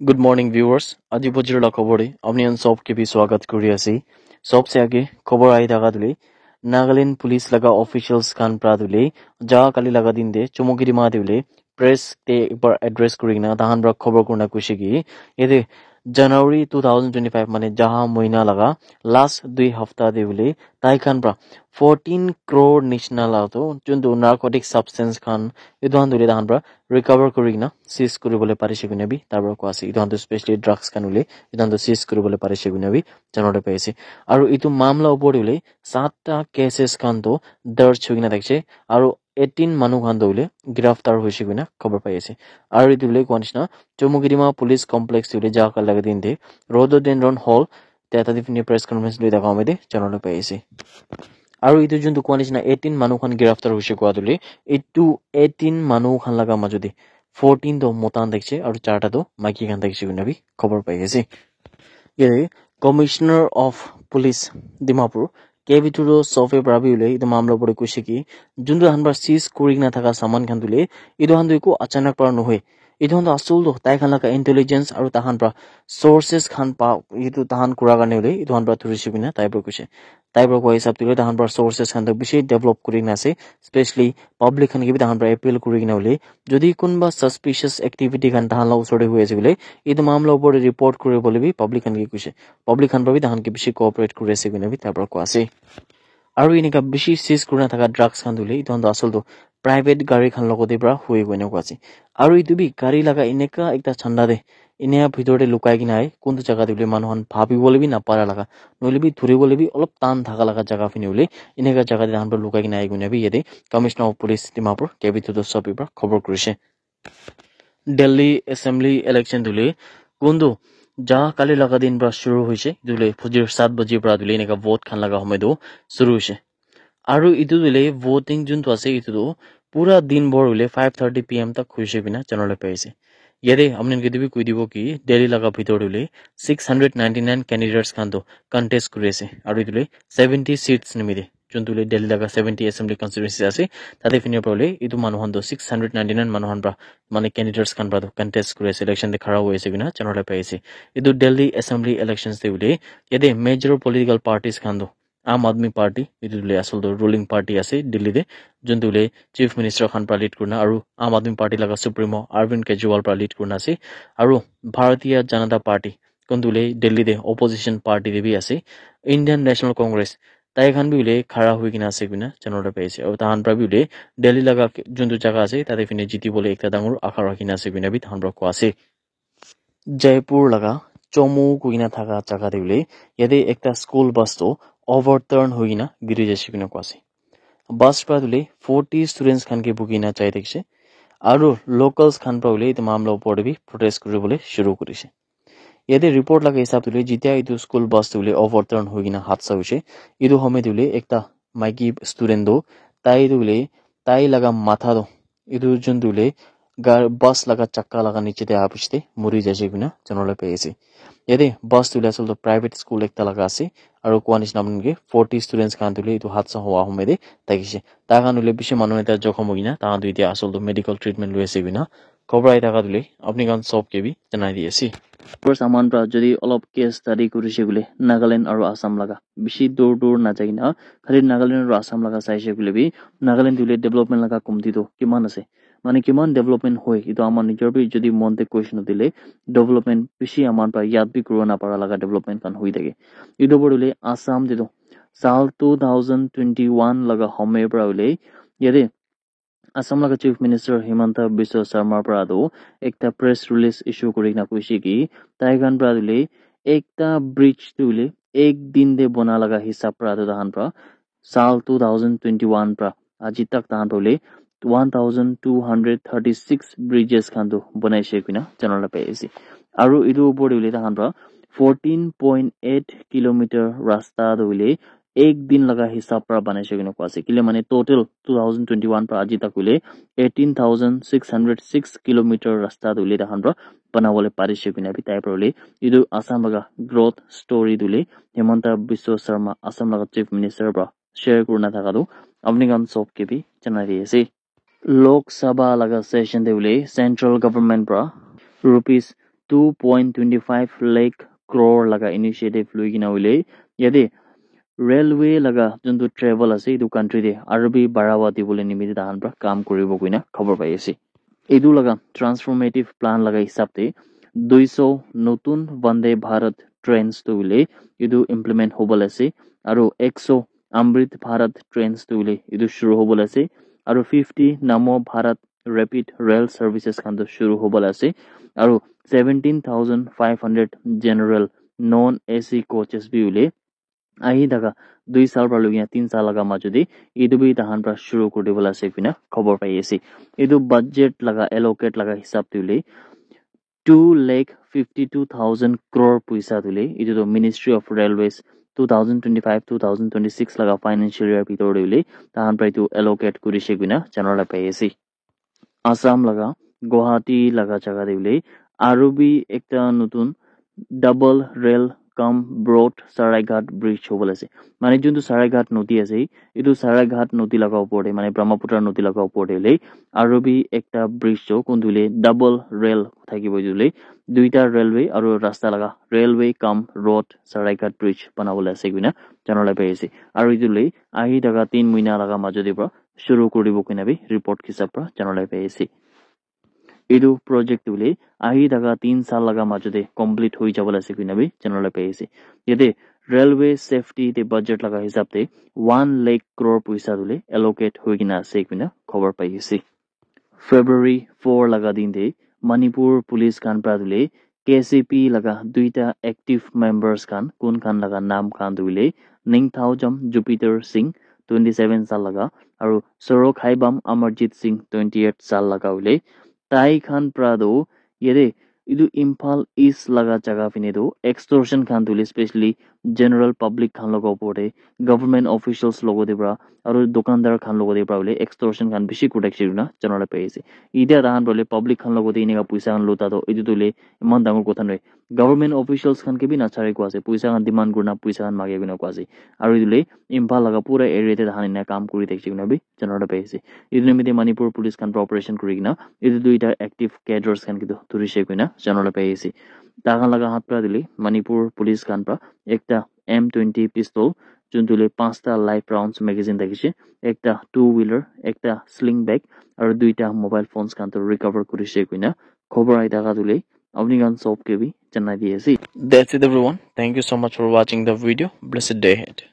Good morning viewers. আজি বজিৰ খবৰে আপনি সব के भी स्वागत কৰি আছে। सबसे आगे खबर आई থাকা দিলে नागालैंड पुलिस लगा ऑफिशियल्स खान प्रादुले जा काली लगा दिन दे चुमुगिरी मा दिले प्रेस ते एक बार एड्रेस करिना ताहान बरा खबर करना कुशिगी ये जनवरी 2025 माने जहां महीना लगा लास्ट 2 हफ्ता दिले ताई खान प्रा 14 crore national auto jundu narcotic substance Khan इदोहान Dhule ताहान प्रा रिकवर करिना सीज কৰিবলৈ পাৰিছে গুনেবি তাৰপৰা কোৱাছে ইদোহান স্পেশালি ড্ৰাগছ কানুলে ইদোহান सीज কৰিবলৈ পাৰিছে গুনেবি জানতে পাইছে আৰু ইটো মামলা ওপৰলে 7টা কেसेस খান তো দৰ্জ হৈনা দেখছে আৰু 18 মানুহ খান দলে গ্ৰেফতাৰ হৈছে গুনা খবৰ পাই আছে আৰু ইটোলে কোৱানিছনা চমুগিৰিমা পুলিচ কমপ্লেক্স দিলে যা কাল লাগা দিন দে ৰডোডেনড্ৰন হল তেটা দিফিনি প্ৰেছ কনফাৰেন্স লৈ দেখা মে দে জানতে পাই আছে আৰু ইটো যোনটো কোৱানিছনা 18 মানুহ খান গ্ৰেফতাৰ হৈছে কোৱা দলে ইটো 18 মানুহ খান লাগা মাজদি 14 তো মোতান দেখছে আৰু 4টা তো মাইকি খান দেখছে গুনাবি খবৰ পাই আছে ये कमिश्नर ऑफ पुलिस डिमापुर केबिटुरो सफे प्राबिउले इदो मामला परे कुशे की जुन्दु हानबा सीज कुरिना थाका सामान खानदुले इदो हानदु को अचानक पर नहोय इदो हानदु असुल दो ताइ खानला का इंटेलिजेंस और ताहान पर सोर्सेस खान पा इदो ताहान कुरा गर्ने उले इदो हानबा तुरिसि बिना ताइ पर कुशे ताइ पर को हिसाब तुले ताहान पर सोर्सेस खान बिशे डेभलप कुरिना से स्पेशली पब्लिक खान के भी ताहान पर अपील कुरिना उले যদি কোনবা সাসপিशियस एक्टिविटी खान ताहान ला उसरे हुए আছে उले इदो मामला ऊपर रिपोर्ट करे बोले भी पब्लिक खान के कुशे पब्लिक खान भी ताहान के बिशे कोऑपरेट करे से गुना भी तापर को আছে আৰু ইনিকা বেছি সিজ কৰি থাকা ড্ৰাগছ খান দুলে ইটো আসলটো প্ৰাইভেট গাড়ী খান লগতে পৰা হৈ গৈ এনেকুৱা আছে আৰু ইটো বি গাড়ী লাগা এনেকা একটা ঠাণ্ডা দে ইনে ভিতৰতে লুকাই কিনা আই কোনটো জায়গা দিলে মানুহন ভাবিবলৈ বি নাপাৰা লাগা নহলে বি ধৰিবলৈ বি অলপ টান থাকা লাগা জায়গা ফিনি উলে এনেকা জায়গা দান পৰা লুকাই কিনা আই গুনে বি ইয়াতে কমিশনাৰ অফ পুলিচ ডিমাপুৰ কেবিটো সবি পৰা খবৰ কৰিছে দিল্লী এসেম্বলি ইলেকশন দুলে কোনটো जा काली लगा दिन পৰা শুৰু হৈছে দুলে ফজিৰ 7 বজিৰ পৰা দুলে এনেকা ভোট খান লাগা সময় দো শুৰু হৈছে আৰু ইটো দুলে ভোটিং যোনটো আছে ইটো পুৰা দিন ভৰ উলে 5:30 pm तक হৈছে বিনা জানলে পাইছে ইয়াৰে আমনে দিবি কৈ দিব কি দিল্লী লাগা ভিতৰ উলে 699 ক্যান্ডিডেটস খান তো কন্টেস্ট কৰিছে আৰু ইটোলে 70 সিটস নিমিলে যোনটোলে দিল্লী লাগা 70 এসেম্বলি কনস্টিটুয়েন্সি আছে তাতে ফিনিৰ পৰা ইটো মানুহন 699 মানুহন পৰা মানে ক্যান্ডিডেটস খান পৰা কন্টেস্ট কৰিছে ইলেকশন দে খৰা হৈছে বিনা জানলে পাইছে इदु दिल्ली असेंबली इलेक्शंस दे उले यदे मेजर पॉलिटिकल पार्टीज खान दो आम आदमी पार्टी इदुले असल दो रूलिंग पार्टी আছে दिल्ली दे जंतुले चीफ मिनिस्टर खान प्रा लीड करना और आम आदमी पार्टी लगा सुप्रीमो अरविंद केजरीवाल प्रा लीड करना আছে और भारतीय जनता पार्टी कोंदुले दिल्ली दे ऑपोजिशन पार्टी दे भी আছে इंडियन नेशनल कांग्रेस ताई खान भी उले खड़ा हुई किना আছে बिना जनता पाइছে और ताहान प्रा भी उले दिल्ली लगा जंतु जगह আছে ताते फिने जीती बोले एकता डांगर आखा राखिना আছে बिना भी ताहान प्रा को আছে जयपुर लगा चमू कुइना थाका जगह दिले यदि एकटा स्कूल बस तो ओवरटर्न होइना गिरि जसिबिना कोसे बस प्रादुले 40 स्टुडेंट्स खान के बुकिना चाहि देखছে আৰু लोकल्स खान प्राउले इ मामला ऊपर भी प्रोटेस्ट কৰিবলৈ শুৰু কৰিছে यदि रिपोर्ट लगा हिसाब तुले जिতিয়া इदु स्कूल बस तुले ओवरटर्न होइना हादसा হৈছে इदु हमे तुले एकटा माइकी स्टुडेंट दो ताई लगा माथा दो इदु जुन तुले बस लगा चक्का लगा नीचे दे आपिसते मुरी जैसे बिना जनले पेसे यदि बस तुले असल तो प्राइवेट स्कूल एकता लगा আছে আৰু কোৱানিছ নামনগে 40 স্টুডেন্টস খান তুলে ইটো হাতসা হোৱা হমেদে তাকিছে তাগানুলে বিশে মানুহ এটা জখম হইনা তা দুই দিয়া আসল তো মেডিকেল ট্রিটমেন্ট লইছে বিনা খবর আই থাকা তুলে আপনি গান সব কে বি জানাই দিয়েছি पर सामान प्रा যদি অলপ কেস স্টাডি কৰিছে গুলে নাগাল্যান্ড আৰু আসাম লাগা বেছি দূৰ দূৰ না যাই না খালি নাগাল্যান্ড আৰু আসাম লাগা চাইছে গুলে বি নাগাল্যান্ড দিলে ডেভেলপমেন্ট লাগা কমতি তো কিমান আছে মানে কিমান ডেভেলপমেন্ট হয় ইটো আমাৰ নিজৰ বি যদি মনতে কোৱেশ্চন দিলে ডেভেলপমেন্ট বেছি আমাৰ পৰা ইয়াত বি কৰোনা পাৰা লাগা ডেভেলপমেন্ট কান হৈ থাকে ইটো বড়লে আসাম দিতো साल 2021 लगा हमे পৰা উলে ইয়াতে असम लगा चीफ मिनिस्टर हिमंता बिश्व शर्मा प्रादो एकटा प्रेस रिलीज इश्यू करिना কৈছে কি ताइगान प्रादुले एकटा ब्रिज तुले एक दिन दे बना लगा हिसाब प्रादो दान प्रा साल 2021 प्रा আজি तक दान बोले 1236 ब्रिजेस खान तो बनाइছে किना जनल पाइছে আৰু ইটো ওপৰলে দান প্ৰা 14.8 किलोमीटर रास्ता दोले एक दिन लगा हिसाब पर बनाइছে किनो कोसे किले माने टोटल 2021 पर আজি तक उले 18606 किलोमीटर रास्ता दोले दान प्रा बनावले पारिছে किना बि ताइ परले इदु आसाम लगा ग्रोथ स्टोरी दोले हेमंत बिश्व शर्मा आसाम लगा चीफ मिनिस्टर प्रा शेयर करना थाका दो अपनी गान सब के भी जना दिएছে लोकसभा लगा सेशन देउले सेंट्रल गवर्नमेंट प्रा rupees 2.25 lakh crore laga initiative lui kina hoile yate railway laga juntu travel ase edu country de arbi barawa dibole nimite dahan pra kaam koribo kuina khobor pai ase edu laga transformative plan laga hisab te 200 notun Vande Bharat trains to wile edu implement hobol ase aru 100 Amrit Bharat trains to wile edu shuru hobol ase aru 50 Namo Bharat rapid rail services khan to shuru hobol ase aru 17,500 general non AC coaches bi wile ahi daga 2 saal pra logia 3 saal laga majudi edu bi tahan pra shuru koribola ase kina khobor pai ase edu budget laga allocate laga hisab te wile 2,52,000 crore paisa dule edu to Ministry of Railways 2025-2026 laga financial year bitor dule tahan pra edu allocate korise kina janala pai ase Assam laga Guwahati laga jaga de wile aru bi ekta notun double rail kam broad Saraigat bridge hobol ase mane juntu Saraigat nodi ase edu Saraigat nodi laga opor de mane Brahmaputra nodi laga opor de le aru bi ekta bridge jo kundule double rail thakibo dule duita railway aru rasta laga railway kam road Saraigat bridge banabole ase kuina janala pai ase aru edu le ahi daga 3 mahina laga majodi pra shuru koribo kuina bi report hisab pra janala pai ase edu project dule ahi daga 3 saal laga majode complete hoi jabole ase kuina bi janala pai ase yete railway safety te budget laga hisab te 1 lakh crore paisa dule allocate hoi kina ase kuina khobor pai ase February 4 laga din de Manipur police khan pra dule KCP laga duita active members khan kun khan laga naam khan dule Ningthaujam Jupiter Singh 27 saal laga aru Sorok Haibam Amarjit Singh 28 saal laga ule Tai Khan Prado yede idu Imphal East laga jaga fine do extortion khan dule especially general public khan logo pore government officials logo de bra aru dokandar khan logo de bra ule extortion khan bishi protection na janala pai ase ida rahan bole public khan logo de inega puisa khan lota do idu dule iman dangor kotha noi government officials khan ke bi na chare ko ase puisa khan demand gurna puisa khan mage guna ko ase aru idule Imphal laga pura area te dhanin na kaam kuri dekhi guna bi janala pai ase idu nimite Manipur police khan operation kuri gina edu duita active cadres khan kido turishe kuina janala pai ase tagan laga hat pra dile Manipur police khan pra ekta M20 pistol juntule 5ta live rounds magazine dakhiche ekta two wheeler ekta sling bag aru duita mobile phones khan to recover korise kuina khobor ai daga dule apni gan sob ke bi janai di ase that's it everyone thank you so much for watching the video blessed day ahead